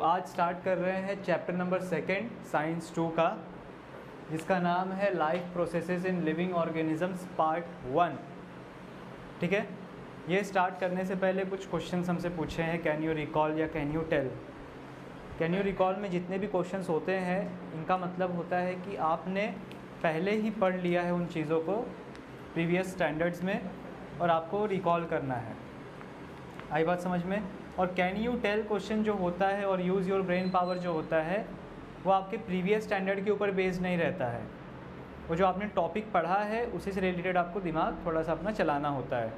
आज स्टार्ट कर रहे हैं चैप्टर नंबर 2 साइंस 2 का, जिसका नाम है life processes in living organisms part 1। ठीक है, ये स्टार्ट करने से पहले कुछ क्वेश्चंस हमसे पूछे हैं, कैन यू रिकॉल या can you tell. Can you recall में जितने भी क्वेश्चंस होते हैं, इनका मतलब होता है कि आपने पहले ही पढ़ लिया है उन चीज़ों को प्रीवियस स्टैंडर्ड्स में और आपको रिकॉल करना है। आई बात समझ में। और कैन यू टेल क्वेश्चन जो होता है और यूज़ योर ब्रेन पावर जो होता है, वो आपके प्रीवियस स्टैंडर्ड के ऊपर बेस्ड नहीं रहता है। वो जो आपने टॉपिक पढ़ा है उसी से रिलेटेड आपको दिमाग थोड़ा सा अपना चलाना होता है।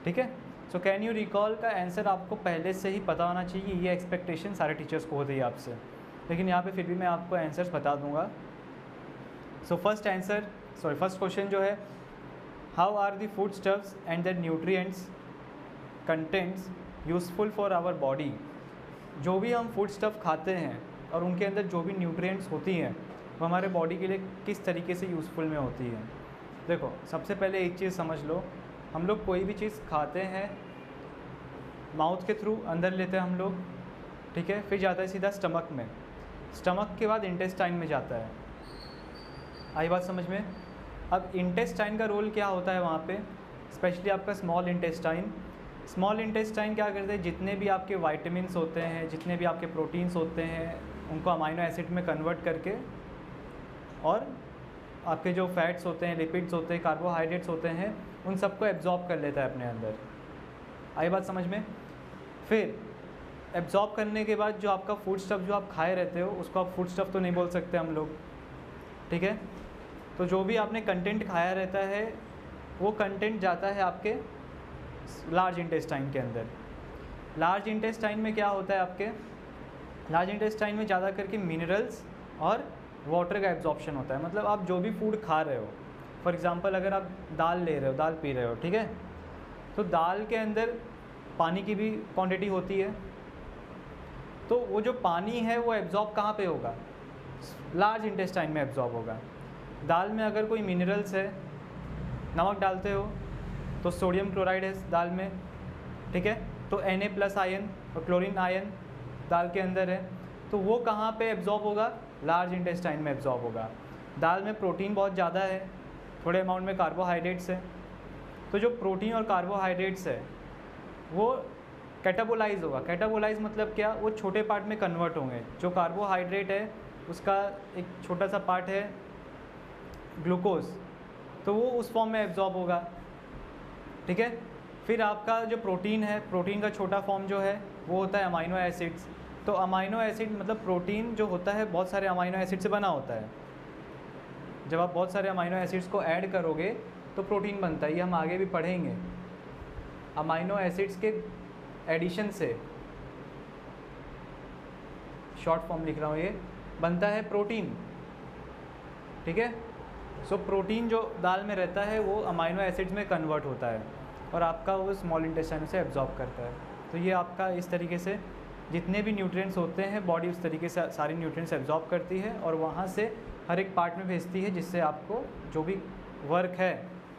ठीक है, सो कैन यू रिकॉल का आंसर आपको पहले से ही पता होना चाहिए। ये एक्सपेक्टेशन सारे टीचर्स को होती है आपसे, लेकिन यहाँ पे फिर भी मैं आपको आंसर्स बता दूँगा। सो फर्स्ट क्वेश्चन जो है, how are the food stuffs and the nutrients contents useful for our body. जो भी हम फूड स्टफ़ खाते हैं और उनके अंदर जो भी न्यूट्रिएंट्स होती हैं, वो हमारे बॉडी के लिए किस तरीके से यूज़फुल में होती है। देखो, सबसे पहले एक चीज़ समझ लो, हम लोग कोई भी चीज़ खाते हैं माउथ के थ्रू अंदर लेते हैं हम लोग, ठीक है, फिर जाता है सीधा स्टमक में, स्टमक के बाद इंटेस्टाइन में जाता है। आई बात समझ में। अब इंटेस्टाइन का रोल क्या होता है वहाँ पे, स्पेशली आपका स्मॉल इंटेस्टाइन क्या करते हैं, जितने भी आपके वाइटामिन्स होते हैं, जितने भी आपके प्रोटीन्स होते हैं, उनको अमाइनो एसिड में कन्वर्ट करके और आपके जो फैट्स होते हैं, लिपिड्स होते हैं, कार्बोहाइड्रेट्स होते हैं, उन सबको एब्जॉर्ब कर लेता है अपने अंदर। आई बात समझ में। फिर एब्जॉर्ब करने के बाद जो आपका फूड स्टफ़ जो आप खाए रहते हो, उसको आप फूड स्टफ़ तो नहीं बोल सकते हम लोग, ठीक है। तो जो भी आपने कंटेंट खाया रहता है, वो कंटेंट जाता है आपके लार्ज इंटेस्टाइन के अंदर। लार्ज इंटेस्टाइन में क्या होता है, आपके लार्ज इंटेस्टाइन में ज़्यादा करके मिनरल्स और वाटर का एब्जॉर्प्शन होता है। मतलब आप जो भी फूड खा रहे हो, फॉर एग्जांपल अगर आप दाल ले रहे हो, दाल पी रहे हो, ठीक है, तो दाल के अंदर पानी की भी क्वांटिटी होती है। तो वो जो पानी है वो एब्जॉर्ब कहाँ पे होगा, लार्ज इंटेस्टाइन में एब्जॉर्ब होगा। दाल में अगर कोई मिनरल्स है, नमक डालते हो तो सोडियम क्लोराइड है दाल में, ठीक है, तो Na+ आयन और क्लोरीन आयन दाल के अंदर है, तो वो कहाँ पे एब्जॉर्ब होगा, लार्ज इंटेस्टाइन में एब्जॉर्ब होगा। दाल में प्रोटीन बहुत ज़्यादा है, थोड़े अमाउंट में कार्बोहाइड्रेट्स है, तो जो प्रोटीन और कार्बोहाइड्रेट्स है वो कैटाबोलाइज होगा। कैटाबोलाइज मतलब क्या, वो छोटे पार्ट में कन्वर्ट होंगे। जो कार्बोहाइड्रेट है उसका एक छोटा सा पार्ट है ग्लूकोज, तो वो उस फॉर्म में एब्जॉर्ब होगा, ठीक है। फिर आपका जो प्रोटीन है, प्रोटीन का छोटा फॉर्म जो है वो होता है अमाइनो एसिड्स। तो अमाइनो एसिड मतलब प्रोटीन जो होता है बहुत सारे अमाइनो एसिड से बना होता है। जब आप बहुत सारे अमाइनो एसिड्स को ऐड करोगे तो प्रोटीन बनता है, ये हम आगे भी पढ़ेंगे। अमाइनो एसिड्स के एडिशन से, शॉर्ट फॉर्म लिख रहा हूँ, ये बनता है प्रोटीन, ठीक है। सो प्रोटीन जो दाल में रहता है वो अमाइनो एसिड्स में कन्वर्ट होता है और आपका वो स्मॉल इंटेस्टाइन से एब्जॉर्ब करता है। तो ये आपका इस तरीके से जितने भी न्यूट्रिएंट्स होते हैं, बॉडी उस तरीके से सारी न्यूट्रिएंट्स एब्जॉर्ब करती है और वहाँ से हर एक पार्ट में भेजती है, जिससे आपको जो भी वर्क है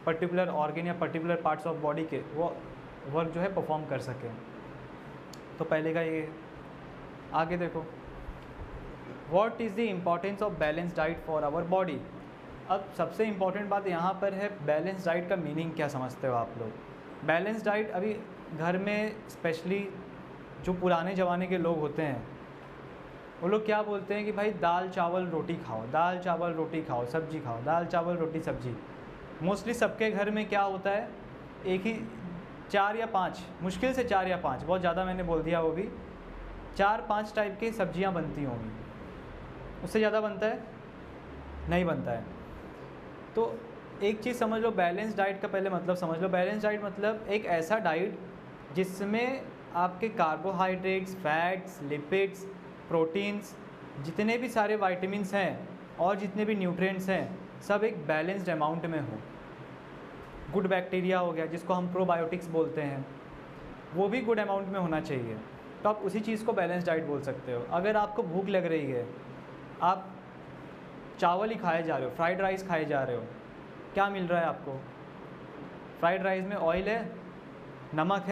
पर्टिकुलर ऑर्गन या पर्टिकुलर पार्ट्स ऑफ बॉडी के, वो वर्क जो है परफॉर्म कर सकें। तो पहले का ये। आगे देखो, what is the importance of balance diet for our body. अब सबसे इम्पॉर्टेंट बात यहाँ पर है, बैलेंस डाइट का मीनिंग क्या समझते हो आप लोग। बैलेंस डाइट अभी घर में स्पेशली जो पुराने ज़माने के लोग होते हैं, वो लोग क्या बोलते हैं कि भाई दाल चावल रोटी खाओ, दाल चावल रोटी खाओ, सब्जी खाओ, दाल चावल रोटी सब्जी। मोस्टली सबके घर में क्या होता है, एक ही 4 या 5, मुश्किल से 4 या 5, बहुत ज़्यादा मैंने बोल दिया, वो भी 4-5 टाइप की सब्जियाँ बनती होंगी। उससे ज़्यादा बनता है नहीं बनता है। तो एक चीज़ समझ लो, बैलेंस डाइट का पहले मतलब समझ लो। बैलेंस डाइट मतलब एक ऐसा डाइट जिसमें आपके कार्बोहाइड्रेट्स, फैट्स, लिपिड्स, प्रोटीन्स, जितने भी सारे वाइटामिन्स हैं और जितने भी न्यूट्रिएंट्स हैं, सब एक बैलेंस्ड अमाउंट में हो। गुड बैक्टीरिया हो गया, जिसको हम प्रोबायोटिक्स बोलते हैं, वो भी गुड अमाउंट में होना चाहिए। तो आप उसी चीज़ को बैलेंस डाइट बोल सकते हो। अगर आपको भूख लग रही है, आप चावल ही खाए जा रहे हो, फ्राइड राइस खाए जा रहे हो, क्या मिल रहा है आपको, फ्राइड राइस में ऑयल है, नमक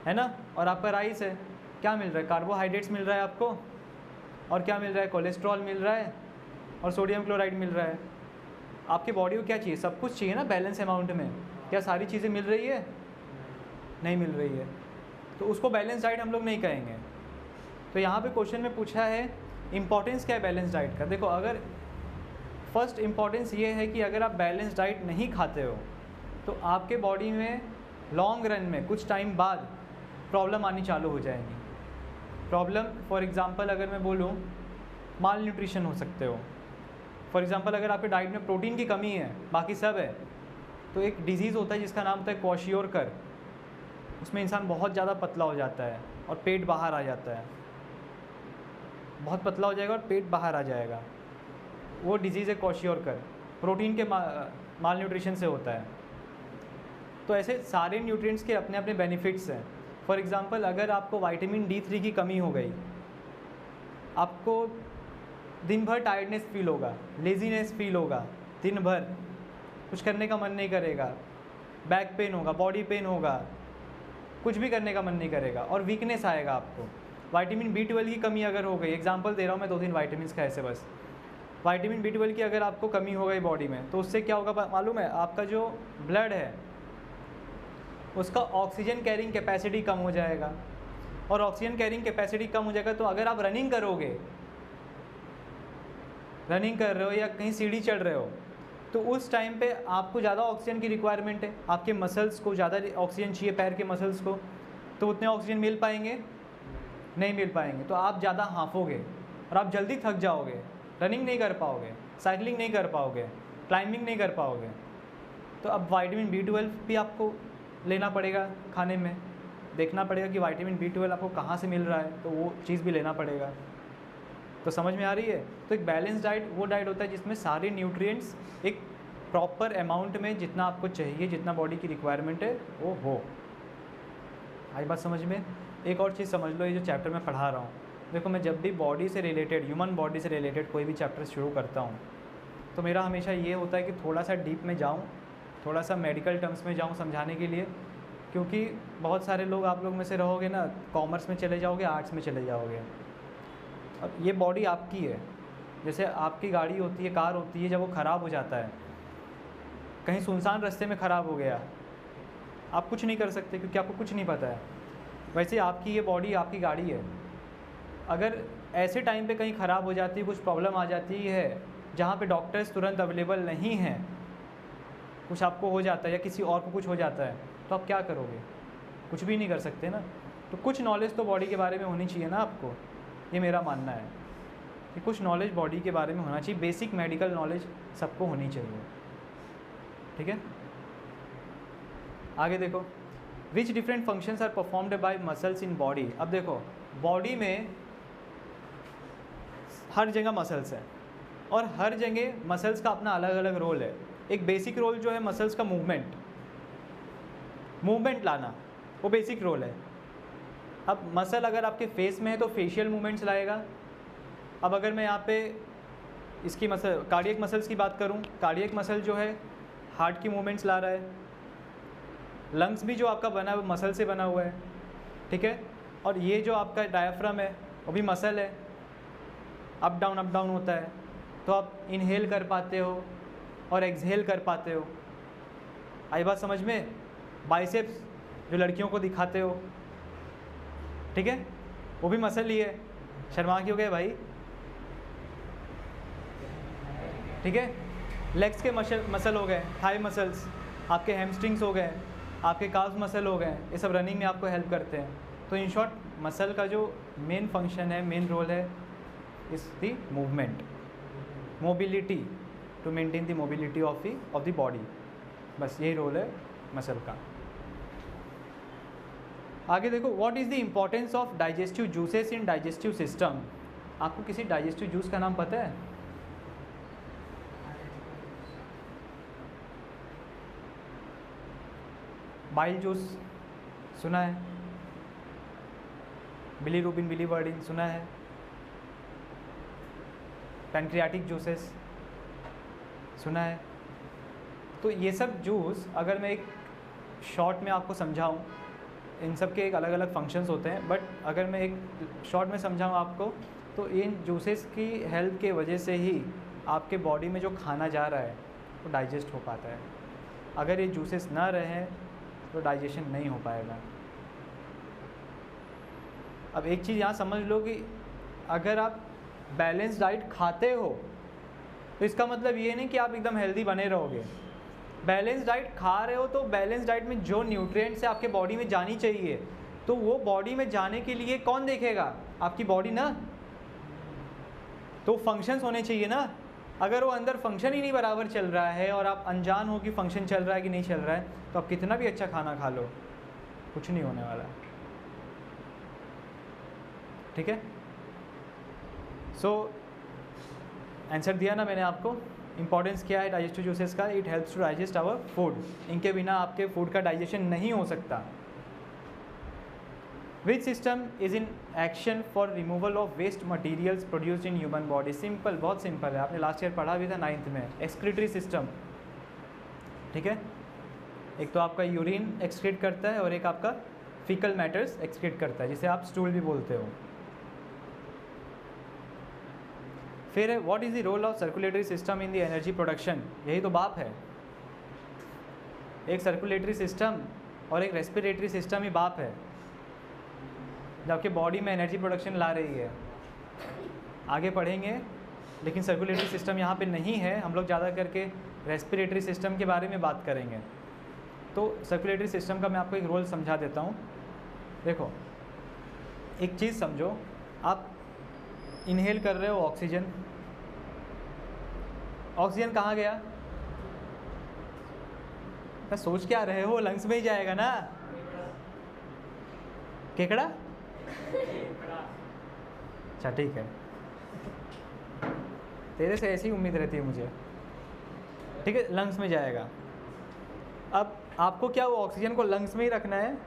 है ना, और आपका राइस है, क्या मिल रहा है? कार्बोहाइड्रेट्स मिल रहा है आपको, और क्या मिल रहा है? कोलेस्ट्रॉल मिल रहा है और सोडियम क्लोराइड मिल रहा है। आपकी बॉडी को क्या चाहिए? सब कुछ चाहिए ना बैलेंस अमाउंट में। क्या सारी चीज़ें मिल रही है? नहीं मिल रही है, तो उसको बैलेंस डाइट हम लोग नहीं कहेंगे। तो यहाँ पे क्वेश्चन में पूछा है इम्पॉर्टेंस क्या है बैलेंस डाइट का। देखो, अगर फर्स्ट इम्पॉर्टेंस ये है कि अगर आप बैलेंस डाइट नहीं खाते हो तो आपके बॉडी में लॉन्ग रन में कुछ टाइम बाद प्रॉब्लम आनी चालू हो जाएंगी। प्रॉब्लम फॉर एग्ज़ाम्पल अगर मैं बोलूँ, माल न्यूट्रिशन हो सकते हो। फॉर एग्ज़ाम्पल अगर आपके डाइट में प्रोटीन की कमी है, बाकी सब है, तो एक डिजीज़ होता है जिसका नाम होता है क्वाशियोरकर। उसमें इंसान बहुत ज़्यादा पतला हो जाता है और पेट बाहर आ जाता है, बहुत पतला हो जाएगा और पेट बाहर आ जाएगा। वो डिजीज़ है क्वाशियोरकर, प्रोटीन के माल न्यूट्रिशन से होता है। तो ऐसे सारे न्यूट्रिएंट्स के अपने अपने बेनिफिट्स हैं। फॉर एग्ज़ाम्पल अगर आपको विटामिन D3 की कमी हो गई, आपको दिन भर टायर्डनेस फील होगा, लेजीनेस फील होगा, दिन भर कुछ करने का मन नहीं करेगा, बैक पेन होगा, बॉडी पेन होगा, कुछ भी करने का मन नहीं करेगा और वीकनेस आएगा आपको। विटामिन B12 की कमी अगर हो गई, एग्जांपल दे रहा हूँ मैं 2-3 विटामिन का ऐसे बस, विटामिन B12 की अगर आपको कमी हो गई बॉडी में, तो उससे क्या होगा मालूम है? आपका जो ब्लड है उसका ऑक्सीजन कैरिंग कैपेसिटी कम हो जाएगा, और ऑक्सीजन कैरिंग कैपेसिटी कम हो जाएगा तो अगर आप रनिंग करोगे, रनिंग कर रहे हो या कहीं सीढ़ी चढ़ रहे हो, तो उस टाइम पे आपको ज़्यादा ऑक्सीजन की रिक्वायरमेंट है। आपके मसल्स को ज़्यादा ऑक्सीजन चाहिए, पैर के मसल्स को, तो उतने ऑक्सीजन मिल पाएंगे? नहीं मिल पाएंगे। तो आप ज़्यादा हाँफोगे और आप जल्दी थक जाओगे, रनिंग नहीं कर पाओगे, साइकिलिंग नहीं कर पाओगे, क्लाइंबिंग नहीं कर पाओगे। तो अब विटामिन B12 भी आपको लेना पड़ेगा, खाने में देखना पड़ेगा कि विटामिन B12 आपको कहाँ से मिल रहा है, तो वो चीज़ भी लेना पड़ेगा। तो समझ में आ रही है? तो एक बैलेंस डाइट वो डाइट होता है जिसमें सारे न्यूट्रिएंट्स एक प्रॉपर अमाउंट में जितना आपको चाहिए, जितना बॉडी की रिक्वायरमेंट है वो हो। आई बात समझ में? एक और चीज़ समझ लो, ये जो चैप्टर मैं पढ़ा रहा हूँ, देखो मैं जब भी बॉडी से रिलेटेड, ह्यूमन बॉडी से रिलेटेड कोई भी चैप्टर शुरू करता हूँ तो मेरा हमेशा ये होता है कि थोड़ा सा डीप में जाऊँ, थोड़ा सा मेडिकल टर्म्स में जाऊँ समझाने के लिए, क्योंकि बहुत सारे लोग आप लोग में से रहोगे ना, कॉमर्स में चले जाओगे, आर्ट्स में चले जाओगे। अब ये बॉडी आपकी है, जैसे आपकी गाड़ी होती है, कार होती है, जब वो ख़राब हो जाता है, कहीं सुनसान रास्ते में ख़राब हो गया, आप कुछ नहीं कर सकते क्योंकि आपको कुछ नहीं पता है। वैसे आपकी ये बॉडी आपकी गाड़ी है, अगर ऐसे टाइम पे कहीं ख़राब हो जाती है, कुछ प्रॉब्लम आ जाती है जहाँ पे डॉक्टर्स तुरंत अवेलेबल नहीं हैं, कुछ आपको हो जाता है या किसी और को कुछ हो जाता है, तो आप क्या करोगे? कुछ भी नहीं कर सकते ना। तो कुछ नॉलेज तो बॉडी के बारे में होनी चाहिए ना आपको, ये मेरा मानना है कि कुछ नॉलेज बॉडी के बारे में होना चाहिए, बेसिक मेडिकल नॉलेज सबको होनी चाहिए। ठीक है, आगे देखो, which different functions are performed by muscles in body. अब देखो, बॉडी में हर जगह मसल्स हैं और हर जगह मसल्स का अपना अलग अलग रोल है। एक बेसिक रोल जो है मसल्स का मूवमेंट लाना, वो बेसिक रोल है। अब मसल अगर आपके फेस में है तो फेशियल मूवमेंट्स लाएगा। अब अगर मैं यहाँ पे इसकी मसल, कार्डियक मसल्स की बात करूँ, कार्डियक मसल जो है हार्ट की मूवमेंट्स ला रहा है। लंग्स भी जो आपका बना है मसल से बना हुआ है, ठीक है। और ये जो आपका डायफ्राम है वो भी मसल है, अप डाउन होता है, तो आप इनहेल कर पाते हो और एक्सहेल कर पाते हो। आई बात समझ में? बाइसेप्स जो लड़कियों को दिखाते हो, ठीक है, वो भी मसल ही है। शर्मा क्यों गए भाई? ठीक है, लेग्स के मसल हो गए, थाई मसल्स, आपके हैमस्ट्रिंग्स हो गए, आपके काल्फ मसल हो गए, ये सब रनिंग में आपको हेल्प करते हैं। तो इन शॉर्ट मसल का जो मेन फंक्शन है, मेन रोल है, is the movement, mobility, to maintain the mobility of the body. बस यही रोल है मसल का। आगे देखो, what is the importance of digestive juices in digestive system. आपको किसी डाइजेस्टिव जूस का नाम पता है? बाइल जूस सुना है, बिलीरुबिन, बिलीवर्डिन सुना है, पैंक्रियाटिक जूसेस सुना है। तो ये सब जूस अगर मैं एक शॉर्ट में आपको समझाऊं इन सब के एक अलग अलग फंक्शंस होते हैं, बट अगर मैं एक शॉर्ट में समझाऊँ आपको तो इन जूसेस की हेल्प के वजह से ही आपके बॉडी में जो खाना जा रहा है वो डाइजेस्ट हो पाता है। अगर ये जूसेस ना रहें तो डाइजेशन नहीं हो पाएगा। अब एक चीज़ यहाँ समझ लो कि अगर आप बैलेंस डाइट खाते हो तो इसका मतलब ये नहीं कि आप एकदम हेल्दी बने रहोगे। बैलेंस डाइट खा रहे हो तो बैलेंस डाइट में जो न्यूट्रिएंट्स है आपके बॉडी में जानी चाहिए, तो वो बॉडी में जाने के लिए कौन देखेगा? आपकी बॉडी ना। तो फंक्शंस होने चाहिए ना। अगर वो अंदर फंक्शन ही नहीं बराबर चल रहा है और आप अनजान हो कि फंक्शन चल रहा है कि नहीं चल रहा है, तो आप कितना भी अच्छा खाना खा लो, कुछ नहीं होने वाला। ठीक है, सो आंसर दिया ना मैंने आपको। इंपॉर्टेंस क्या है डाइजेस्टिव जूसेस का? It helps to digest our food. इनके बिना आपके फूड का डाइजेशन नहीं हो सकता। Which system is in action for removal of waste materials produced in human body? Simple, बहुत सिंपल है, आपने लास्ट ईयर पढ़ा भी था 9th में। Excretory system. ठीक है, एक तो आपका यूरिन एक्सक्रीट करता है और एक आपका फीकल मैटर्स एक्सक्रीट करता है, जिसे आप स्टूल भी बोलते हो। फिर है what is the role of circulatory system in the energy production? यही तो बाप है। एक सर्कुलेटरी सिस्टम और एक रेस्पिरेटरी सिस्टम ही बाप है, जो आपके बॉडी में एनर्जी प्रोडक्शन ला रही है। आगे पढ़ेंगे, लेकिन सर्कुलेटरी सिस्टम यहाँ पे नहीं है। हम लोग ज़्यादा करके रेस्पिरेटरी सिस्टम के बारे में बात करेंगे। तो सर्कुलेटरी सिस्टम का मैं आपको एक रोल समझा देता हूँ। देखो, एक चीज़ समझो, आप इनहेल कर रहे हो ऑक्सीजन। ऑक्सीजन कहाँ गया? तो सोच क्या रहे हो? लंग्स में ही जाएगा ना। केकड़ा? अच्छा ठीक है, तेरे से ऐसी उम्मीद रहती है मुझे। ठीक है, लंग्स में जाएगा। अब आपको क्या वो ऑक्सीजन को लंग्स में ही रखना है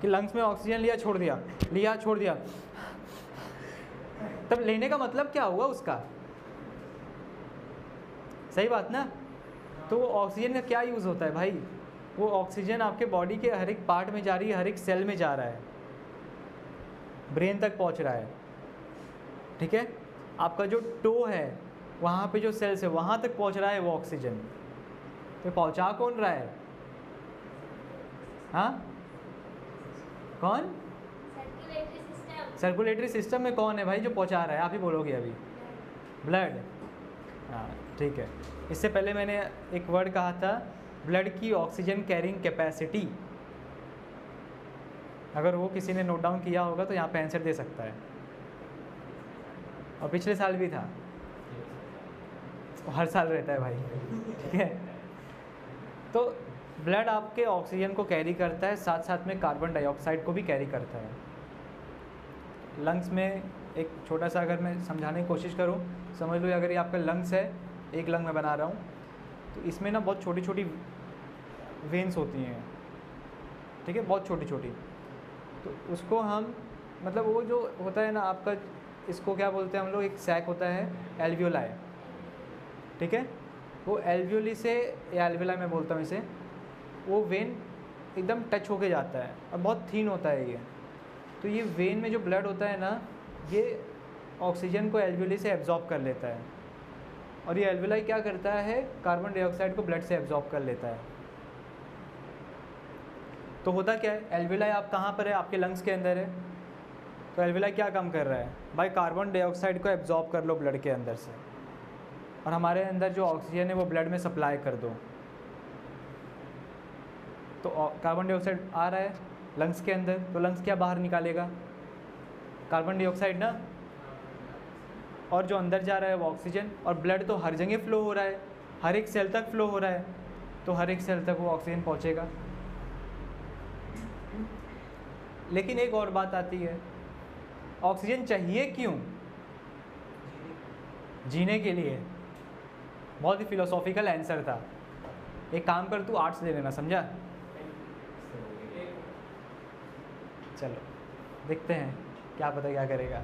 कि लंग्स में ऑक्सीजन लिया छोड़ दिया, लिया छोड़ दिया? तब लेने का मतलब क्या हुआ उसका? सही बात ना। तो वो ऑक्सीजन का क्या यूज़ होता है भाई? वो ऑक्सीजन आपके बॉडी के हर एक पार्ट में जा रही है, हर एक सेल में जा रहा है, ब्रेन तक पहुंच रहा है। ठीक है, आपका जो टो है वहाँ पे जो सेल्स है वहाँ तक पहुँच रहा है वो ऑक्सीजन। तो पहुँचा कौन रहा है? हाँ, कौन? सर्कुलेटरी सिस्टम में कौन है भाई जो पहुंचा रहा है? आप ही बोलोगे अभी। ब्लड। हाँ ठीक है। इससे पहले मैंने एक वर्ड कहा था, ब्लड की ऑक्सीजन कैरिंग कैपेसिटी। अगर वो किसी ने नोट डाउन किया होगा तो यहाँ पे आंसर दे सकता है। और पिछले साल भी था, हर साल रहता है भाई। ठीक है, तो ब्लड आपके ऑक्सीजन को कैरी करता है, साथ साथ में कार्बन डाइऑक्साइड को भी कैरी करता है। लंग्स में एक छोटा सा अगर मैं समझाने की कोशिश करूं, समझ लो अगर ये आपका लंग्स है, एक लंग मैं बना रहा हूं, तो इसमें ना बहुत छोटी छोटी वेन्स होती हैं। ठीक है, बहुत छोटी छोटी। तो उसको हम मतलब वो जो होता है ना आपका, इसको क्या बोलते हैं हम लोग, एक सैक होता है एल्वियोलाई। ठीक है, वो एल्वियोली से, या एल्वियोलाई मैं बोलता हूँ इसे, वो वेन एकदम टच होके जाता है और बहुत थीन होता है ये। तो ये वेन में जो ब्लड होता है ना, ये ऑक्सीजन को एल्वियोली से एब्जॉर्ब कर लेता है, और ये एल्वियोलाई क्या करता है, कार्बन डाइऑक्साइड को ब्लड से एब्जॉर्ब कर लेता है। तो होता क्या है, एल्वियोलाई आप कहाँ पर है? आपके लंग्स के अंदर है। तो एल्वियोलाई क्या काम कर रहा है भाई? कार्बन डाइऑक्साइड को एब्जॉर्ब कर लो ब्लड के अंदर से, और हमारे अंदर जो ऑक्सीजन है वो ब्लड में सप्लाई कर दो। तो कार्बन डाइऑक्साइड आ रहा है लंग्स के अंदर, तो लंग्स क्या बाहर निकालेगा? कार्बन डाइऑक्साइड ना, और जो अंदर जा रहा है वो ऑक्सीजन। और ब्लड तो हर जगह फ्लो हो रहा है, हर एक सेल तक फ्लो हो रहा है, तो हर एक सेल तक वो ऑक्सीजन पहुंचेगा। लेकिन एक और बात आती है, ऑक्सीजन चाहिए क्यों? जीने के लिए। बहुत ही फिलोसॉफिकल आंसर था। एक काम कर, तू आर्ट्स ले लेना, समझा? चलो देखते हैं, क्या पता क्या करेगा।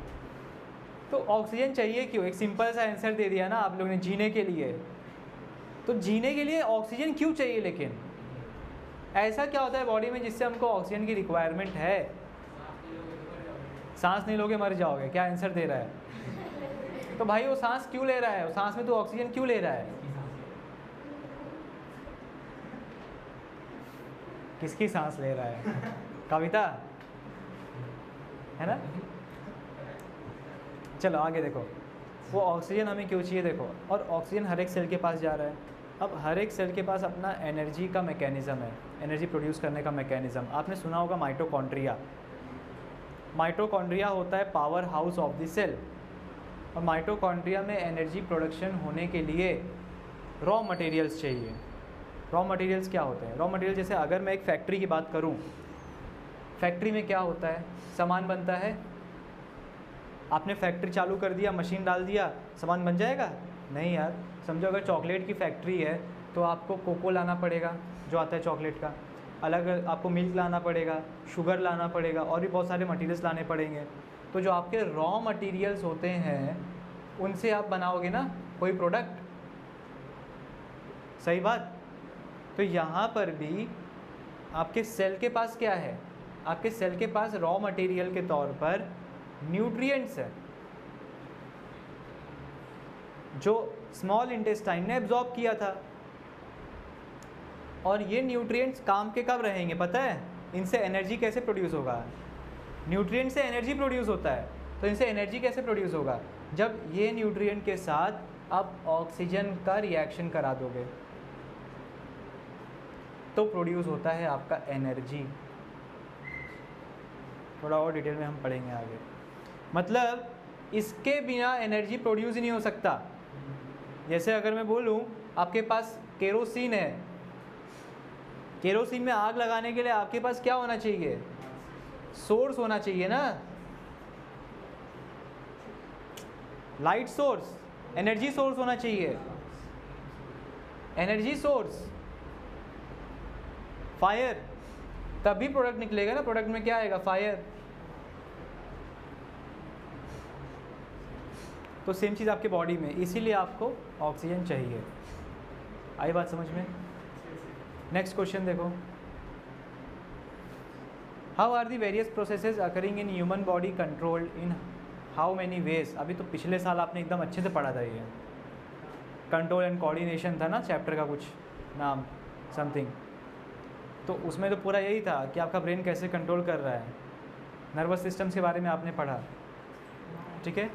तो ऑक्सीजन चाहिए क्यों? एक सिंपल सा आंसर दे दिया ना आप लोगों ने, जीने के लिए। तो जीने के लिए ऑक्सीजन क्यों चाहिए? लेकिन ऐसा क्या होता है बॉडी में जिससे हमको ऑक्सीजन की रिक्वायरमेंट है? सांस नहीं लोगे मर जाओगे, क्या आंसर दे रहा है? तो भाई वो सांस क्यों ले रहा है? वो सांस में तो ऑक्सीजन क्यों ले रहा है? किसकी सांस ले रहा है? कविता है ना? चलो आगे देखो, वो ऑक्सीजन हमें क्यों चाहिए देखो, और ऑक्सीजन हर एक सेल के पास जा रहा है। अब हर एक सेल के पास अपना एनर्जी का मैकेनिज़्म है, एनर्जी प्रोड्यूस करने का मैकेनिज़्म। आपने सुना होगा माइटोकॉन्ड्रिया। माइटोकॉन्ड्रिया होता है power house of the cell, और माइटोकॉन्ड्रिया में एनर्जी प्रोडक्शन होने के लिए रॉ मटेरियल्स चाहिए। रॉ मटेरियल्स क्या होते हैं? रॉ मटेरियल जैसे अगर मैं एक फैक्ट्री की बात करूं, फैक्ट्री में क्या होता है? सामान बनता है। आपने फैक्ट्री चालू कर दिया, मशीन डाल दिया, सामान बन जाएगा? नहीं यार। समझो अगर चॉकलेट की फैक्ट्री है तो आपको कोको लाना पड़ेगा जो आता है चॉकलेट का, अलग आपको मिल्क लाना पड़ेगा, शुगर लाना पड़ेगा, और भी बहुत सारे मटेरियल्स लाने पड़ेंगे। तो जो आपके रॉ मटेरियल्स होते हैं उनसे आप बनाओगे ना कोई प्रोडक्ट, सही बात? तो यहाँ पर भी आपके सेल के पास क्या है? आपके सेल के पास रॉ मटेरियल के तौर पर न्यूट्रिएंट्स है जो स्मॉल इंटेस्टाइन ने एब्जॉर्ब किया था। और ये न्यूट्रिएंट्स काम के कब रहेंगे पता है? इनसे एनर्जी कैसे प्रोड्यूस होगा? न्यूट्रिएंट से एनर्जी प्रोड्यूस होता है, तो इनसे एनर्जी कैसे प्रोड्यूस होगा? जब ये न्यूट्रिएंट के साथ आप ऑक्सीजन का रिएक्शन करा दोगे तो प्रोड्यूस होता है आपका एनर्जी। थोड़ा और डिटेल में हम पढ़ेंगे आगे। मतलब इसके बिना एनर्जी प्रोड्यूस ही नहीं हो सकता। जैसे अगर मैं बोलूँ आपके पास केरोसिन है, केरोसिन में आग लगाने के लिए आपके पास क्या होना चाहिए? सोर्स होना चाहिए ना, लाइट सोर्स, एनर्जी सोर्स होना चाहिए। एनर्जी सोर्स फायर, तभी प्रोडक्ट निकलेगा ना। प्रोडक्ट में क्या आएगा? फायर। तो सेम चीज़ आपके बॉडी में, इसीलिए आपको ऑक्सीजन चाहिए। आई बात समझ में? नेक्स्ट क्वेश्चन देखो, how are the various processes occurring in human body controlled in how many ways? अभी तो पिछले साल आपने एकदम अच्छे से पढ़ा था, ये कंट्रोल एंड कोऑर्डिनेशन था ना चैप्टर का, कुछ नाम समथिंग। तो उसमें तो पूरा यही था कि आपका ब्रेन कैसे कंट्रोल कर रहा है। नर्वस सिस्टम्स के बारे में आपने पढ़ा, ठीक है?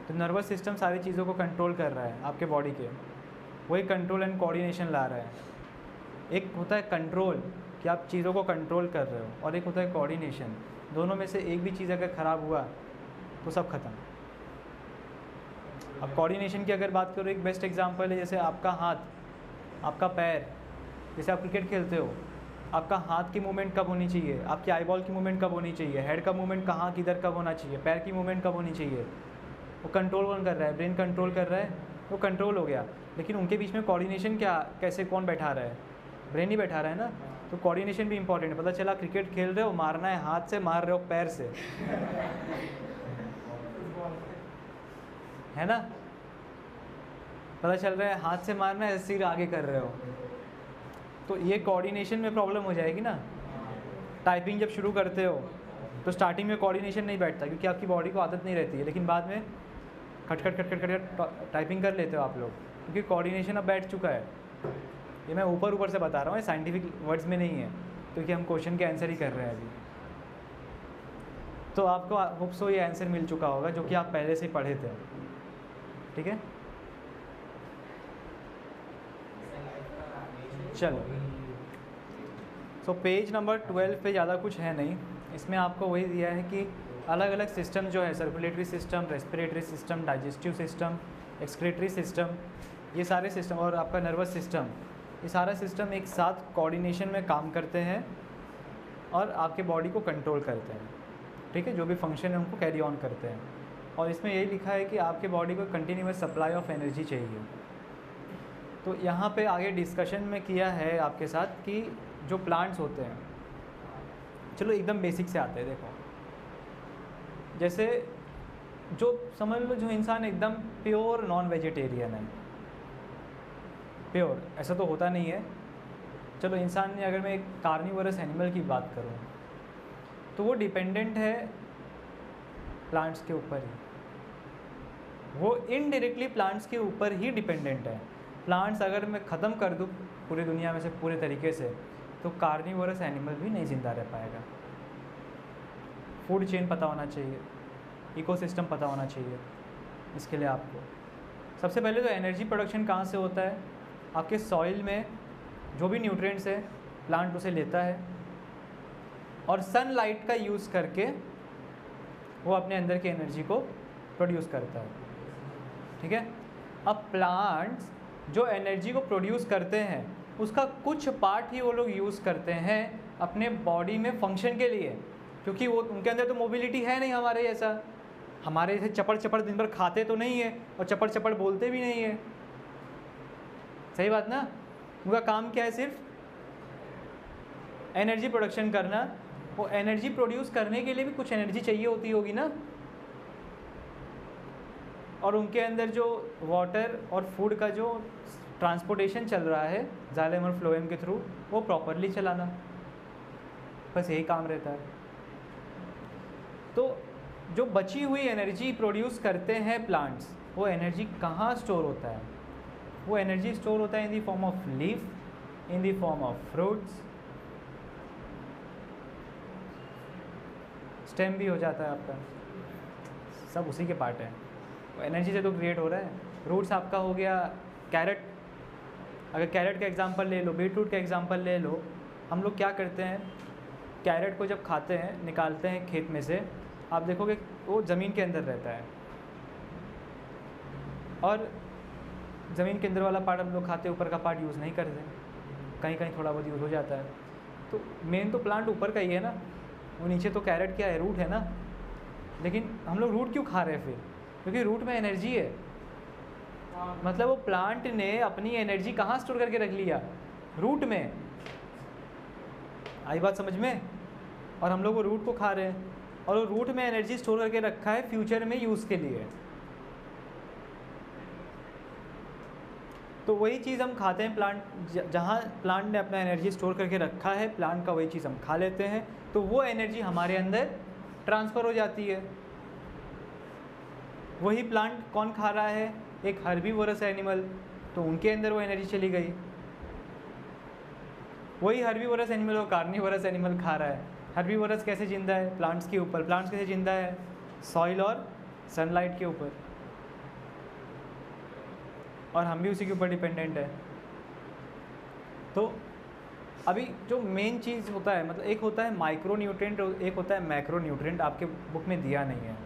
तो नर्वस सिस्टम सारी चीज़ों को कंट्रोल कर रहा है आपके बॉडी के, वही कंट्रोल एंड कोऑर्डिनेशन ला रहा है। एक होता है कंट्रोल कि आप चीज़ों को कंट्रोल कर रहे हो, और एक होता है कोऑर्डिनेशन। दोनों में से एक भी चीज़ अगर ख़राब हुआ तो सब खत्म। अब कोऑर्डिनेशन की अगर बात करो, एक बेस्ट एग्जांपल है जैसे आपका हाथ, आपका पैर। जैसे आप क्रिकेट खेलते हो, आपका हाथ की मूवमेंट कब होनी चाहिए, आपकी आई बॉल की मूवमेंट कब होनी चाहिए, हेड का मूवमेंट कहाँ किधर कब होना चाहिए, पैर की मूवमेंट कब होनी चाहिए, वो कंट्रोल कौन कर रहा है? ब्रेन कंट्रोल कर रहा है, वो कंट्रोल हो गया। लेकिन उनके बीच में कोऑर्डिनेशन क्या, कैसे, कौन बैठा रहा है? ब्रेन ही बैठा रहा है ना। तो कोऑर्डिनेशन भी इंपॉर्टेंट है। पता चला क्रिकेट खेल रहे हो, मारना है हाथ से, मार रहे हो पैर से, है ना? पता चल रहा है हाथ से मारना है, सिर आगे कर रहे हो, तो ये कोऑर्डिनेशन में प्रॉब्लम हो जाएगी ना। टाइपिंग जब शुरू करते हो तो स्टार्टिंग में कोऑर्डिनेशन नहीं बैठता, क्योंकि आपकी बॉडी को आदत नहीं रहती है, लेकिन बाद में खट खट खट खट खट टाइपिंग कर लेते हो आप लोग, क्योंकि कोऑर्डिनेशन अब बैठ चुका है। ये मैं ऊपर से बता रहा हूँ, ये साइंटिफिक वर्ड्स में नहीं है, क्योंकि हम क्वेश्चन के आंसर ही कर रहे हैं अभी। तो आपको होप सो ये आंसर मिल चुका होगा जो कि आप पहले से पढ़े थे, ठीक है? चलो, सो पेज नंबर 12 पे ज़्यादा कुछ है नहीं। इसमें आपको वही दिया है कि अलग अलग सिस्टम जो है, circulatory system, respiratory system, digestive system, excretory system, ये सारे सिस्टम, और आपका नर्वस सिस्टम, ये सारा सिस्टम एक साथ कोऑर्डिनेशन में काम करते हैं और आपके बॉडी को कंट्रोल करते हैं, ठीक है? जो भी फंक्शन है उनको कैरी ऑन करते हैं। और इसमें यही लिखा है कि आपके बॉडी को कंटिन्यूअस सप्लाई ऑफ एनर्जी चाहिए। तो यहाँ पे आगे डिस्कशन में किया है आपके साथ कि जो प्लांट्स होते हैं, चलो एकदम बेसिक से आते हैं। देखो, जैसे जो समझ लो जो इंसान एकदम प्योर नॉन वेजिटेरियन है, प्योर ऐसा तो होता नहीं है, चलो इंसान ने, अगर मैं एक कार्निवोरस एनिमल की बात करूँ तो वो डिपेंडेंट है प्लांट्स के ऊपर ही, वो इनडायरेक्टली प्लांट्स के ऊपर ही डिपेंडेंट है। प्लांट्स अगर मैं ख़त्म कर दूँ पूरी दुनिया में से पूरे तरीके से, तो कार्निवोरस एनिमल भी नहीं ज़िंदा रह पाएगा। फूड चेन पता होना चाहिए, इकोसिस्टम पता होना चाहिए इसके लिए आपको। सबसे पहले तो एनर्जी प्रोडक्शन कहाँ से होता है? आपके सॉइल में जो भी न्यूट्रिएंट्स है प्लांट उसे लेता है और सनलाइट का यूज़ करके वो अपने अंदर की एनर्जी को प्रोड्यूस करता है। ठीक है, अब प्लांट्स जो एनर्जी को प्रोड्यूस करते हैं उसका कुछ पार्ट ही वो लोग यूज़ करते हैं अपने बॉडी में फंक्शन के लिए, क्योंकि वो उनके अंदर तो मोबिलिटी है नहीं हमारे जैसा। हमारे जैसे चपड़ चपड़ दिन भर खाते तो नहीं है और चपड़ चपड़ बोलते भी नहीं है, सही बात ना। उनका काम क्या है? सिर्फ एनर्जी प्रोडक्शन करना। वो एनर्जी प्रोड्यूस करने के लिए भी कुछ एनर्जी चाहिए होती होगी ना, और उनके अंदर जो वाटर और फूड का जो ट्रांसपोर्टेशन चल रहा है जाइलम और फ्लोएम के थ्रू, वो प्रॉपरली चलाना, बस यही काम रहता है। तो जो बची हुई एनर्जी प्रोड्यूस करते हैं प्लांट्स, वो एनर्जी कहाँ स्टोर होता है? वो एनर्जी स्टोर होता है in the form of leaf, in the form of fruits, stem भी हो जाता है आपका, सब उसी के पार्ट है। वो एनर्जी से तो क्रिएट हो रहा है। रूट्स आपका हो गया कैरेट, अगर कैरेट का एग्जांपल ले लो, बीटरूट का एग्जांपल ले लो। हम लोग क्या करते हैं, कैरेट को जब खाते हैं, निकालते हैं खेत में से, आप देखोगे वो ज़मीन के अंदर रहता है, और ज़मीन के अंदर वाला पार्ट हम लोग खाते हैं, ऊपर का पार्ट यूज़ नहीं करते, कहीं कहीं थोड़ा बहुत यूज़ हो जाता है। तो मेन तो प्लांट ऊपर का ही है ना, वो नीचे तो कैरेट क्या है, रूट है ना। लेकिन हम लोग रूट क्यों खा रहे हैं फिर? क्योंकि रूट में एनर्जी है। मतलब वो प्लांट ने अपनी एनर्जी कहाँ स्टोर करके रख लिया? रूट में। आई बात समझ में? और हम लोग वो रूट को खा रहे हैं, और वो रूट में एनर्जी स्टोर करके रखा है फ्यूचर में यूज़ के लिए। तो वही चीज़ हम खाते हैं, प्लांट जहाँ प्लांट ने अपना एनर्जी स्टोर करके रखा है, प्लांट का वही चीज़ हम खा लेते हैं, तो वो एनर्जी हमारे अंदर ट्रांसफ़र हो जाती है। वही प्लांट कौन खा रहा है? एक हर्बीवोरस एनिमल, तो उनके अंदर वो एनर्जी चली गई। वही हर्बीवोरस एनिमल वो कार्निवोरस एनिमल खा रहा है। हर्बीवोरस कैसे जिंदा है? प्लांट्स के ऊपर। प्लांट्स कैसे जिंदा है? सॉइल और सनलाइट के ऊपर, और हम भी उसी के ऊपर डिपेंडेंट है। तो अभी जो मेन चीज़ होता है, मतलब एक होता है माइक्रो न्यूट्रिएंट और एक होता है मैक्रो न्यूट्रिएंट, आपके बुक में दिया नहीं है।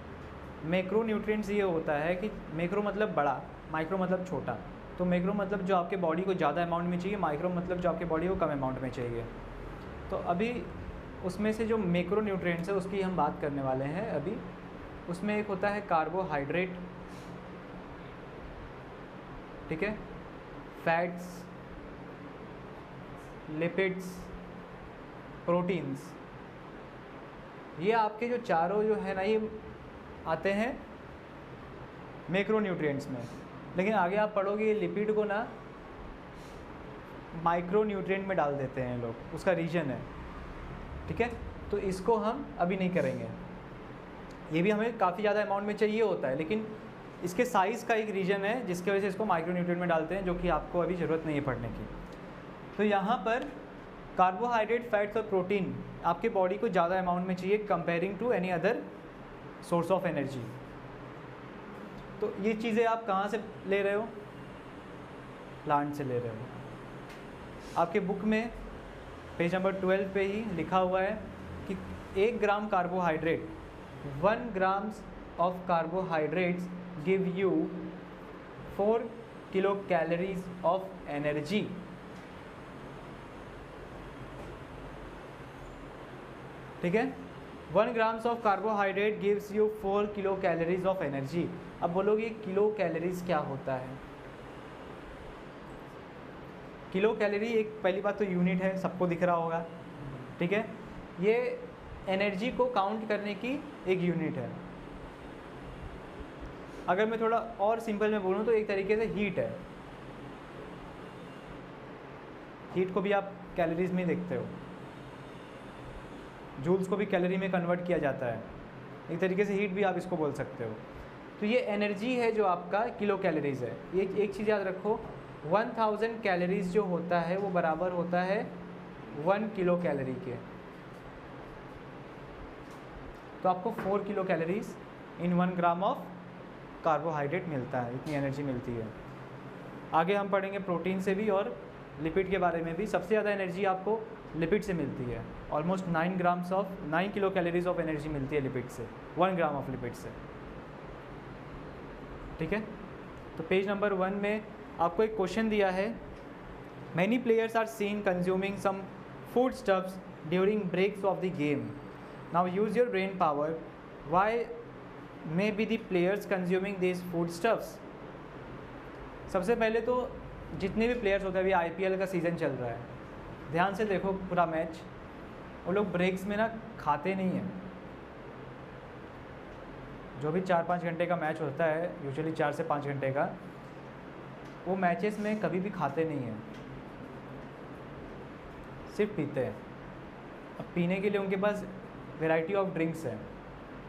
मैक्रो न्यूट्रिएंट्स ये होता है कि मैक्रो मतलब बड़ा, माइक्रो मतलब छोटा। तो मैक्रो मतलब जो आपके बॉडी को ज़्यादा अमाउंट में चाहिए, माइक्रो मतलब जो आपके बॉडी को कम अमाउंट में चाहिए। तो अभी उसमें से जो मैक्रो न्यूट्रिएंट्स है उसकी हम बात करने वाले हैं अभी। उसमें एक होता है कार्बोहाइड्रेट, ठीक है, फैट्स, लिपिड्स, प्रोटीन्स। ये आपके जो चारों जो है ना, ये आते हैं मैक्रो न्यूट्रिएंट्स में। लेकिन आगे आप पढ़ोगे ये लिपिड को ना माइक्रो न्यूट्रिएंट में डाल देते हैं लोग, उसका रीजन है, ठीक है। तो इसको हम अभी नहीं करेंगे। ये भी हमें काफ़ी ज़्यादा अमाउंट में चाहिए होता है, लेकिन इसके साइज़ का एक रीजन है जिसकी वजह से इसको माइक्रो न्यूट्रिएंट में डालते हैं, जो कि आपको अभी ज़रूरत नहीं है पढ़ने की। तो यहाँ पर कार्बोहाइड्रेट, फैट्स और प्रोटीन आपके बॉडी को ज़्यादा अमाउंट में चाहिए comparing to any other source of energy. तो ये चीज़ें आप कहाँ से ले रहे हो? प्लांट से ले रहे हो। आपके बुक में पेज नंबर 12 पे ही लिखा हुआ है कि 1 ग्राम carbohydrate, 1 grams of carbohydrates give you 4 kilo calories of energy. ठीक है, 1 grams of carbohydrate gives you 4 kilo calories of energy. अब बोलोगे किलो कैलोरीज क्या होता है? किलो कैलोरी एक, पहली बात तो यूनिट है, सबको दिख रहा होगा, ठीक है। ये एनर्जी को काउंट करने की एक यूनिट है। अगर मैं थोड़ा और सिंपल में बोलूँ तो एक तरीके से हीट है। हीट को भी आप कैलोरीज में देखते हो, जूल्स को भी कैलोरी में कन्वर्ट किया जाता है, एक तरीके से हीट भी आप इसको बोल सकते हो। तो ये एनर्जी है जो आपका किलो कैलोरीज है। ये एक चीज़ याद रखो, 1000 कैलोरीज जो होता है वो बराबर होता है 1 किलो कैलोरी के। तो आपको 4 kilo calories in 1 gram of carbohydrate मिलता है, इतनी एनर्जी मिलती है। आगे हम पढ़ेंगे प्रोटीन से भी और लिपिड के बारे में भी। सबसे ज़्यादा एनर्जी आपको लिपिड से मिलती है, almost 9 kilo calories of energy मिलती है लिपिड से, 1 ग्राम ऑफ लिपिड से। ठीक है, तो पेज नंबर 1 में आपको एक क्वेश्चन दिया है, many players are seen consuming some food stuffs during breaks of the game, now use your brain power, why may be the players consuming this food stuffs. सबसे पहले तो जितने भी प्लेयर्स होते हैं, अभी IPL का सीज़न चल रहा है, ध्यान से देखो पूरा मैच, वो लोग ब्रेक्स में ना खाते नहीं हैं। जो भी 4-5 घंटे का मैच होता है, यूजुअली 4 से 5 घंटे का, वो मैचेस में कभी भी खाते नहीं हैं, सिर्फ पीते हैं। अब पीने के लिए उनके पास वैरायटी ऑफ ड्रिंक्स है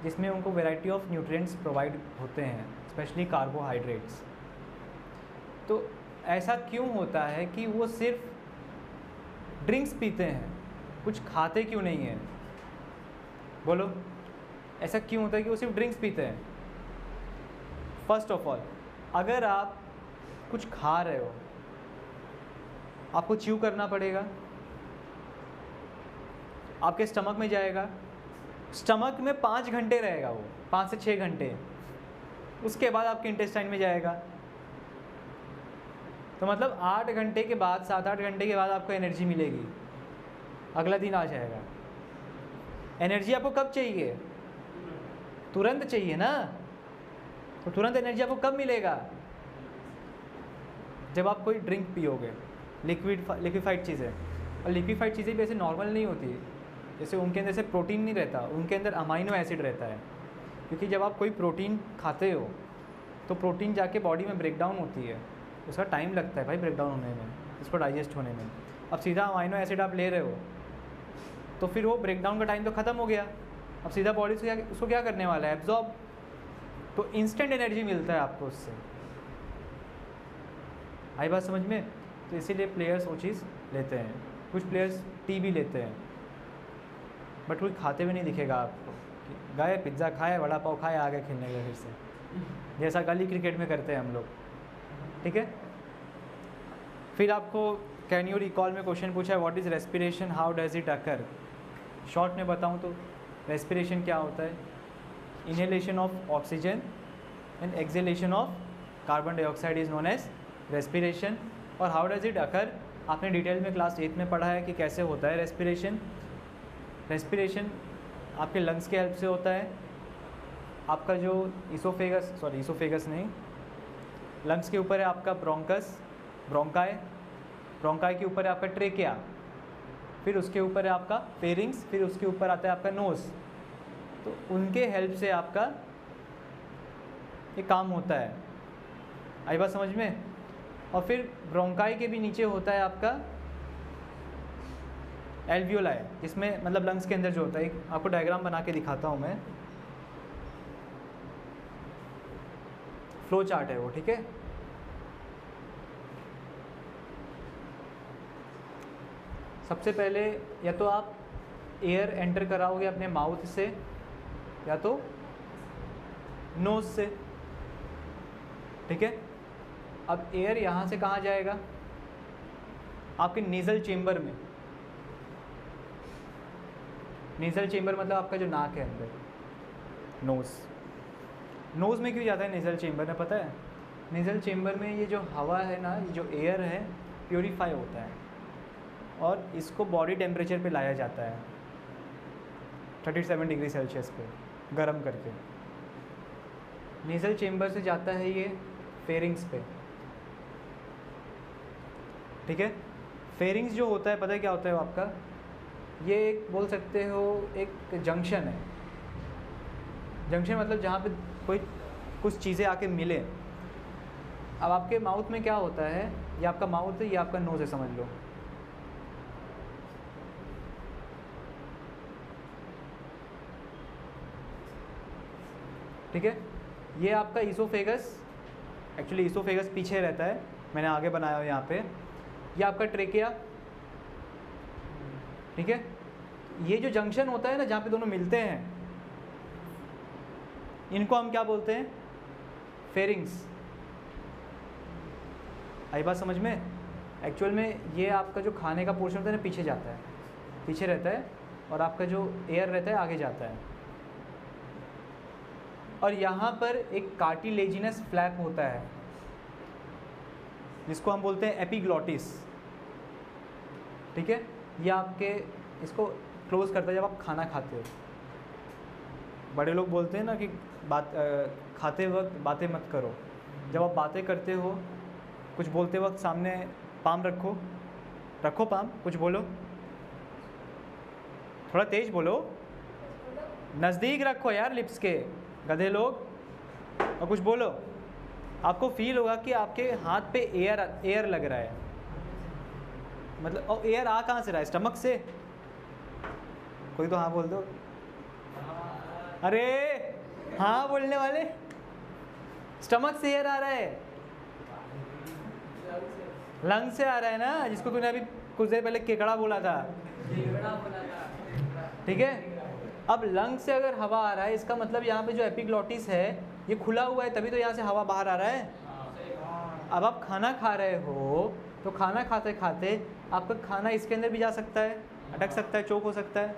जिसमें उनको वैरायटी ऑफ न्यूट्रिएंट्स प्रोवाइड होते हैं, स्पेशली कार्बोहाइड्रेट्स। तो ऐसा क्यों होता है कि वो सिर्फ ड्रिंक्स पीते हैं, कुछ खाते क्यों नहीं हैं? बोलो, ऐसा क्यों होता है कि वो सिर्फ ड्रिंक्स पीते हैं? फर्स्ट ऑफ ऑल, अगर आप कुछ खा रहे हो, आपको च्यू करना पड़ेगा, आपके स्टमक में जाएगा, स्टमक में 5 घंटे रहेगा वो, 5 से 6 घंटे, उसके बाद आपके इंटेस्टाइन में जाएगा। तो मतलब 8 घंटे के बाद, 7-8 घंटे के बाद आपको एनर्जी मिलेगी, अगला दिन आ जाएगा। एनर्जी आपको कब चाहिए? तुरंत चाहिए ना। तो तुरंत एनर्जी आपको कब मिलेगा? जब आप कोई ड्रिंक पियोगे, लिक्विफाइड चीज़ें। और लिक्विफाइड चीज़ें भी ऐसे नॉर्मल नहीं होती, जैसे उनके अंदर से प्रोटीन नहीं रहता, उनके अंदर अमाइनो एसिड रहता है। क्योंकि जब आप कोई प्रोटीन खाते हो तो प्रोटीन जाके बॉडी में ब्रेक डाउन होती है, उसका टाइम लगता है भाई ब्रेक डाउन होने में, इसको डाइजेस्ट होने में। अब सीधा अमाइनो एसिड आप ले रहे हो तो फिर वो ब्रेक डाउन का टाइम तो ख़त्म हो गया, अब सीधा बॉडी से उसको क्या करने वाला है? एब्जॉर्ब। तो इंस्टेंट एनर्जी मिलता है आपको उससे। आई बात समझ में? तो इसीलिए प्लेयर्स वो चीज़ लेते हैं। कुछ प्लेयर्स टी भी लेते हैं, बट कोई खाते हुए नहीं दिखेगा आपको। गए पिज़्ज़ा खाए, वड़ा पाव खाए, आ गए खेलने के फिर से, जैसा गली क्रिकेट में करते हैं हम लोग। ठीक है, फिर आपको कैन यू रिकॉल में क्वेश्चन पूछा है, what is respiration, how does it occur. Short में बताऊं तो रेस्पिरेशन क्या होता है? Inhalation of oxygen and exhalation of carbon dioxide is known as respiration. और हाउ डज इट अकर, आपने डिटेल में क्लास 8 में पढ़ा है कि कैसे होता है रेस्पिरेशन। रेस्पिरेशन आपके लंग्स के हेल्प से होता है। आपका जो ईसोफेगस नहीं, लंग्स के ऊपर है आपका ब्रोंकस, ब्रोंकाई के ऊपर है आपका ट्रेकिया, फिर उसके ऊपर है आपका फेरिंग्स, फिर उसके ऊपर आता है आपका नोज़। तो उनके हेल्प से आपका ये काम होता है। आई बात समझ में? और फिर ब्रोंकाई के भी नीचे होता है आपका एल्वियोलाई, जिसमें मतलब लंग्स के अंदर जो होता है, एक आपको डायग्राम बना के दिखाता हूँ मैं, फ्लो चार्ट है वो। ठीक है, सबसे पहले या तो आप एयर एंटर कराओगे अपने माउथ से या तो नोज से। ठीक है, अब एयर यहाँ से कहाँ जाएगा? आपके नेज़ल चेम्बर में। नेज़ल चेम्बर मतलब आपका जो नाक है अंदर, नोज़ में क्यों जाता है नेज़ल चेम्बर में पता है? नेज़ल चेम्बर में ये जो हवा है ना, ये जो एयर है, प्योरीफाई होता है और इसको बॉडी टेम्परेचर पे लाया जाता है 37 डिग्री सेल्सियस पे गर्म करके। नेज़ल चेम्बर से जाता है ये फेरिंग्स पे। ठीक है, फेरिंग्स जो होता है पता है क्या होता है वो आपका? ये एक बोल सकते हो एक जंक्शन है। जंक्शन मतलब जहाँ पे कोई कुछ चीज़ें आके मिले। अब आपके माउथ में क्या होता है? ये आपका माउथ है, ये आपका नोज़ है, समझ लो। ठीक है। ये आपका ईसोफेगस, एक्चुअली ईसोफेगस पीछे रहता है, मैंने आगे बनाया हुआ यहाँ पे। ये आपका ट्रेकिया, ठीक है। ये जो जंक्शन होता है ना जहाँ पे दोनों मिलते हैं, इनको हम क्या बोलते हैं? फेरिंग्स। आई बात समझ में? एक्चुअल में ये आपका जो खाने का पोर्शन होता है ना पीछे जाता है, पीछे रहता है, और आपका जो एयर रहता है आगे जाता है। और यहाँ पर एक कार्टिलेजिनस फ्लैप होता है जिसको हम बोलते हैं एपिग्लॉटिस, ठीक है। ये आपके इसको क्लोज करता है जब आप खाना खाते हो। बड़े लोग बोलते हैं ना कि खाते वक्त बातें मत करो। जब आप बातें करते हो, कुछ बोलते वक्त सामने पाम रखो पाम, कुछ बोलो, थोड़ा तेज बोलो, नज़दीक रखो यार लिप्स के, गधे लोग, और कुछ बोलो। आपको फील होगा कि आपके हाथ पे एयर लग रहा है, मतलब, और एयर आ कहाँ से रहा है? स्टमक से। कोई तो हाँ बोल दो। अरे हाँ बोलने वाले, स्टमक से एयर आ रहा है, लंग से आ रहा है ना, जिसको तूने अभी कुछ देर पहले केकड़ा बोला था, ठीक है। अब लंग से अगर हवा आ रहा है, इसका मतलब यहाँ पे जो एपिग्लॉटिस है ये खुला हुआ है, तभी तो यहाँ से हवा बाहर आ रहा है। अब आप खाना खा रहे हो तो खाना खाते खाते आपका खाना इसके अंदर भी जा सकता है, अटक सकता है, चोक हो सकता है।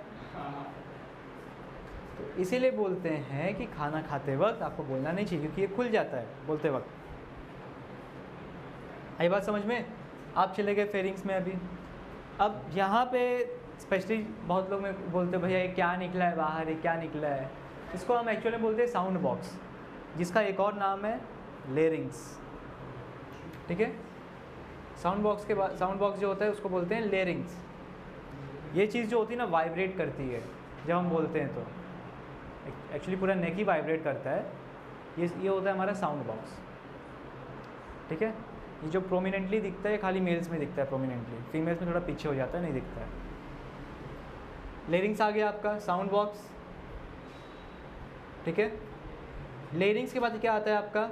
तो इसीलिए बोलते हैं कि खाना खाते वक्त आपको बोलना नहीं चाहिए, क्योंकि ये खुल जाता है बोलते वक्त। आई बात समझ में? आप चले गए फेरिंग्स में अभी। अब यहाँ पे स्पेशली बहुत लोग में बोलते भैया ये क्या निकला है बाहर, ये क्या निकला है? इसको हम एक्चुअली बोलते हैं साउंड बॉक्स, जिसका एक और नाम है लेरिंग्स, ठीक है। साउंड बॉक्स के बाद, साउंड बॉक्स जो होता है उसको बोलते हैं लेरिंग्स। ये चीज़ जो होती है ना वाइब्रेट करती है जब हम बोलते हैं, तो एक्चुअली पूरा नेक ही वाइब्रेट करता है। ये होता है हमारा साउंड बॉक्स, ठीक है। ये जो प्रोमिनेंटली दिखता है खाली मेल्स में दिखता है प्रोमिनेंटली, फीमेल्स में थोड़ा पीछे हो जाता है, नहीं दिखता है। लेरिंग्स आ गया आपका साउंड बॉक्स, ठीक है। लेरिंग्स के बाद क्या आता है आपका?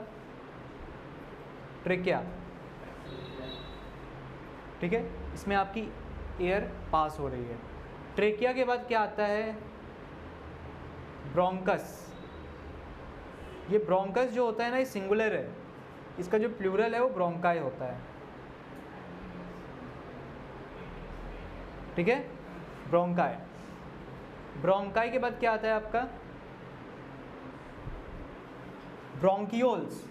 ट्रेकिया, ठीक है। इसमें आपकी एयर पास हो रही है। ट्रेकिया के बाद क्या आता है? ब्रोंकस। ये ब्रोंकस जो होता है ना, ये सिंगुलर है, इसका जो प्लूरल है वो ब्रोंकाई होता है, ठीक है। ब्रोंकाई। ब्रोंकाई के बाद क्या आता है आपका? ब्रोंकियोल्स।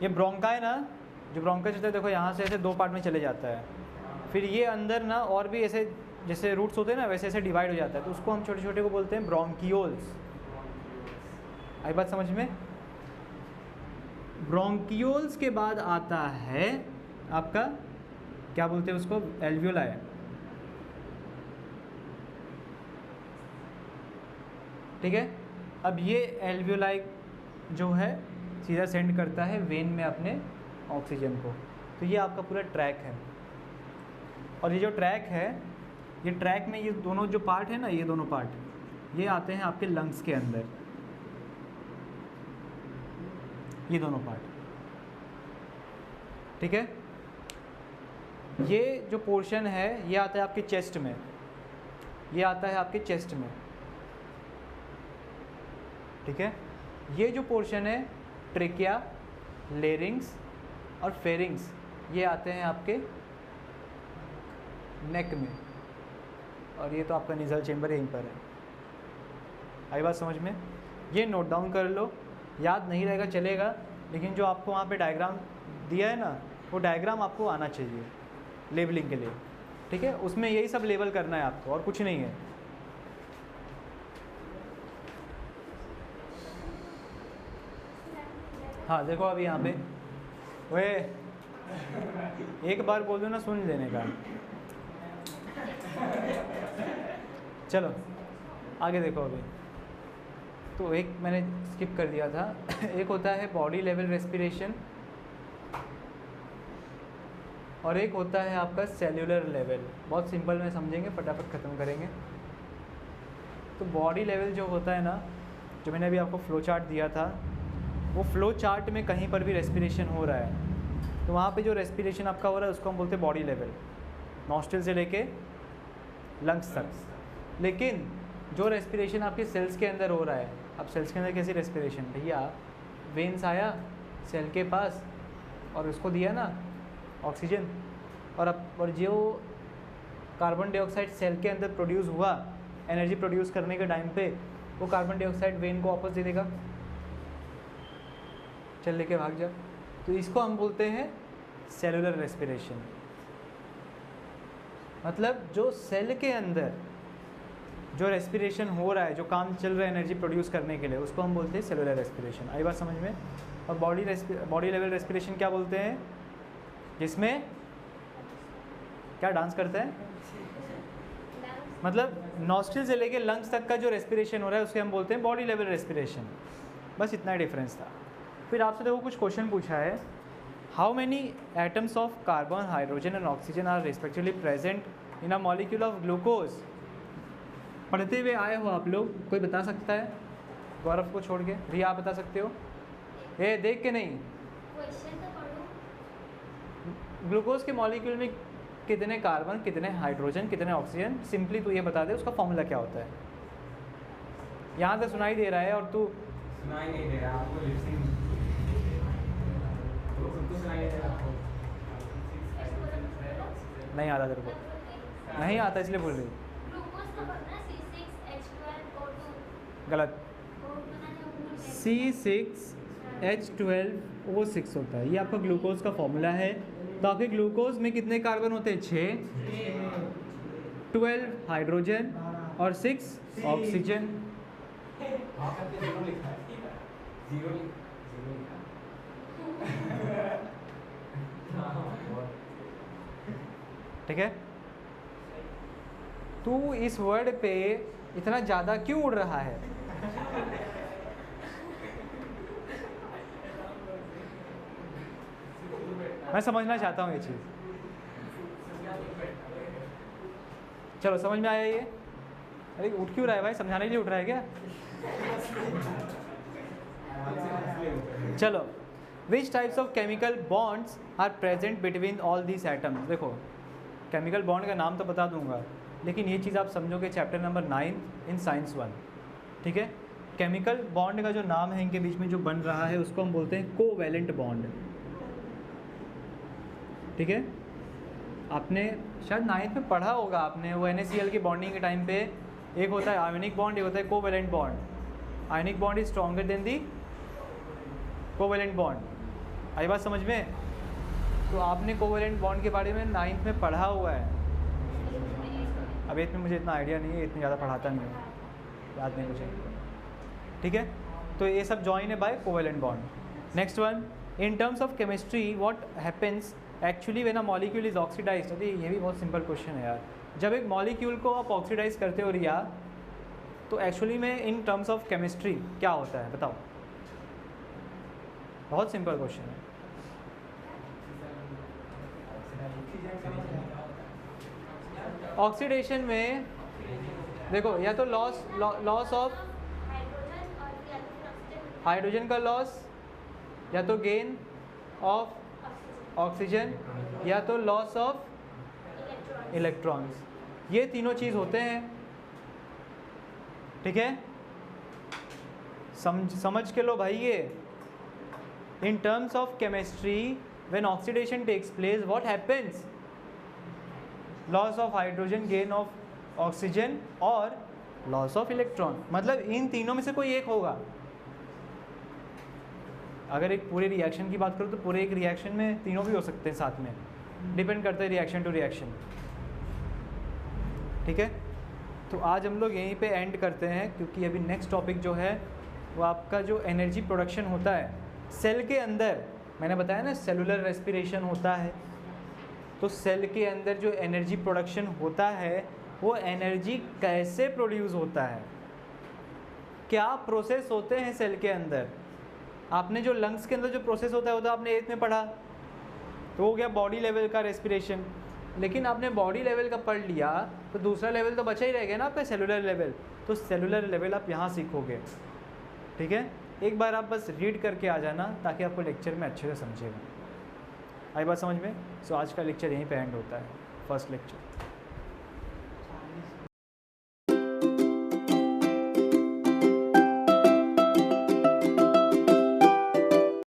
ये ब्रोंकाई ना, जो ब्रोंकस होता है देखो यहाँ से ऐसे दो पार्ट में चले जाता है, फिर ये अंदर ना और भी ऐसे जैसे रूट्स होते हैं ना वैसे ऐसे डिवाइड हो जाता है, तो उसको हम छोटे छोटे को बोलते हैं ब्रोंकियोल्स। आई बात समझ में? ब्रोंकियोल्स के बाद आता है आपका क्या बोलते हैं उसको? एल्वियोलाई, ठीक है। अब ये एल्वियोलाई जो है सीधा सेंड करता है वेन में अपने ऑक्सीजन को। तो ये आपका पूरा ट्रैक है, और ये जो ट्रैक है, ये ट्रैक में ये दोनों जो पार्ट है ना, ये दोनों पार्ट ये आते हैं आपके लंग्स के अंदर, ये दोनों पार्ट, ठीक है। ये जो पोर्शन है ये आता है आपके चेस्ट में, ये आता है आपके चेस्ट में, ठीक है। ये जो पोर्शन है ट्रेकिया, लेरिंग्स और फेरिंग्स, ये आते हैं आपके नेक में, और ये तो आपका निजल चेम्बर यहीं पर है। आई बात समझ में? ये नोट डाउन कर लो, याद नहीं रहेगा चलेगा, लेकिन जो आपको वहाँ पे डायग्राम दिया है ना, वो डायग्राम आपको आना चाहिए लेबलिंग के लिए, ठीक है। उसमें यही सब लेबल करना है आपको, और कुछ नहीं है। हाँ देखो अभी यहाँ पे वे एक बार बोल दो ना, सुन लेने का। चलो आगे देखो अभी। तो एक मैंने स्किप कर दिया था एक होता है बॉडी लेवल रेस्पिरेशन, और एक होता है आपका सेल्यूलर लेवल। बहुत सिंपल में समझेंगे, फटाफट ख़त्म करेंगे। तो बॉडी लेवल जो होता है ना, जो मैंने अभी आपको फ्लो चार्ट दिया था, वो फ्लो चार्ट में कहीं पर भी रेस्पिरेशन हो रहा है तो वहाँ पे जो रेस्पिरेशन आपका हो रहा है उसको हम बोलते हैं बॉडी लेवल, नॉस्ट्रिल से लेके लंग्स तक। लेकिन जो रेस्पिरेशन आपके सेल्स के अंदर हो रहा है, अब सेल्स के अंदर कैसी रेस्पिरेशन, भैया वेन्स आया सेल के पास और उसको दिया ना ऑक्सीजन, और जो कार्बन डाइऑक्साइड सेल के अंदर प्रोड्यूस हुआ एनर्जी प्रोड्यूस करने के टाइम पे, वो कार्बन डाइऑक्साइड वेन को वापस दे देगा, चल लेके भाग जा। तो इसको हम बोलते हैं सेलुलर रेस्पिरेशन। मतलब जो सेल के अंदर जो रेस्पिरेशन हो रहा है, जो काम चल रहा है एनर्जी प्रोड्यूस करने के लिए, उसको हम बोलते हैं सेलुलर रेस्पिरेशन। आई बात समझ में? और बॉडी लेवल रेस्पिरेशन क्या बोलते हैं, जिसमें क्या डांस करते हैं, मतलब नॉस्ट्रिल से लेके लंग्स तक का जो रेस्पिरेशन हो रहा है उसके हम बोलते हैं बॉडी लेवल रेस्पिरेशन। बस इतना ही डिफरेंस था। फिर आपसे देखो कुछ क्वेश्चन पूछा है, how many atoms of carbon, hydrogen and oxygen are respectively present in a molecule of glucose. पढ़ते हुए आए हो आप लोग, कोई बता सकता है? गौरव को छोड़ के रिया आप बता सकते हो? ए देख के नहीं, क्वेश्चन तो पढ़ो। ग्लूकोज के मॉलिक्यूल में कितने कार्बन, कितने हाइड्रोजन, कितने ऑक्सीजन, सिंपली तू ये बता दे उसका फॉर्मूला क्या होता है। यहाँ तक सुनाई दे रहा है और तू सुनाई नहीं दे रहा आपको, लिपसिंग तो सुनाई दे रहा आपको, नहीं आता तेरे को, नहीं आता इसलिए बोल रही। ग्लूकोज का बनना C6H12O2। गलत, और बनाने को C6H12O6 होता है, ये आपका ग्लूकोज का फॉर्मूला है। तो आपके ग्लूकोज में कितने कार्बन होते हैं? 6, 12 हाइड्रोजन और 6 ऑक्सीजन। जीरो लिखा है, जीरो लिखा ठीक है, तू इस वर्ड पे इतना ज़्यादा क्यों उड़ रहा है? मैं समझना चाहता हूँ ये चीज़। चलो समझ में आया ये? अरे उठ क्यों रहा है भाई, समझाने के लिए उठ रहा है क्या? चलो, which types of chemical bonds are present between all these atoms. देखो केमिकल बॉन्ड का नाम तो बता दूंगा, लेकिन ये चीज़ आप समझोगे चैप्टर नंबर 9 इन साइंस 1। ठीक है, केमिकल बॉन्ड का जो नाम है इनके बीच में जो बन रहा है उसको हम बोलते हैं कोवैलेंट बॉन्ड। ठीक है, आपने शायद 9th में पढ़ा होगा आपने, वो NaCl की बॉन्डिंग के टाइम पे एक होता है आयोनिक बॉन्ड, एक होता है covalent bond. Ionic bond is stronger than the covalent bond. आई बात समझ में? तो आपने कोवैलेंट बॉन्ड के बारे में 9th में पढ़ा हुआ है। अब 8th में मुझे इतना आइडिया नहीं है, इतनी ज़्यादा पढ़ाता नहीं हूँ, याद नहीं मुझे। ठीक है, तो ये सब जॉइन है by covalent bond. Next one, in terms of chemistry what happens actually when a molecule is oxidised. अरे ये भी बहुत सिंपल क्वेश्चन है यार। जब एक मॉलिक्यूल को आप ऑक्सीडाइज करते हो रिया, तो एक्चुअली में इन टर्म्स ऑफ केमिस्ट्री क्या होता है बताओ? बहुत सिंपल क्वेश्चन है। ऑक्सीडेशन में देखो, या तो लॉस ऑफ हाइड्रोजन का लॉस, या तो गेन ऑफ ऑक्सीजन, या तो लॉस ऑफ इलेक्ट्रॉन्स। ये तीनों चीज़ होते हैं। ठीक है, समझ के लो भाई ये। In terms of chemistry when oxidation takes place what happens? Loss of hydrogen, gain of oxygen और लॉस ऑफ इलेक्ट्रॉन। मतलब इन तीनों में से कोई एक होगा। अगर एक पूरे रिएक्शन की बात करो तो पूरे एक रिएक्शन में तीनों भी हो सकते हैं साथ में, डिपेंड करता है रिएक्शन टू रिएक्शन। ठीक है, तो आज हम लोग यहीं पे एंड करते हैं, क्योंकि अभी नेक्स्ट टॉपिक जो है वो आपका जो एनर्जी प्रोडक्शन होता है सेल के अंदर। मैंने बताया ना सेलुलर रेस्पिरेशन होता है, तो सेल के अंदर जो एनर्जी प्रोडक्शन होता है वो एनर्जी कैसे प्रोड्यूस होता है, क्या प्रोसेस होते हैं सेल के अंदर। आपने जो लंग्स के अंदर जो प्रोसेस होता है वो तो आपने 8th में पढ़ा, तो हो गया बॉडी लेवल का रेस्पिरेशन। लेकिन आपने बॉडी लेवल का पढ़ लिया तो दूसरा लेवल तो बचा ही रहेगा ना आपका सेलुलर लेवल, तो सेलुलर लेवल आप यहाँ सीखोगे। ठीक है, एक बार आप बस रीड करके आ जाना ताकि आपको लेक्चर में अच्छे से समझेगा। आई बात समझ में? सो आज का लेक्चर यहीं पे एंड होता है, फर्स्ट लेक्चर।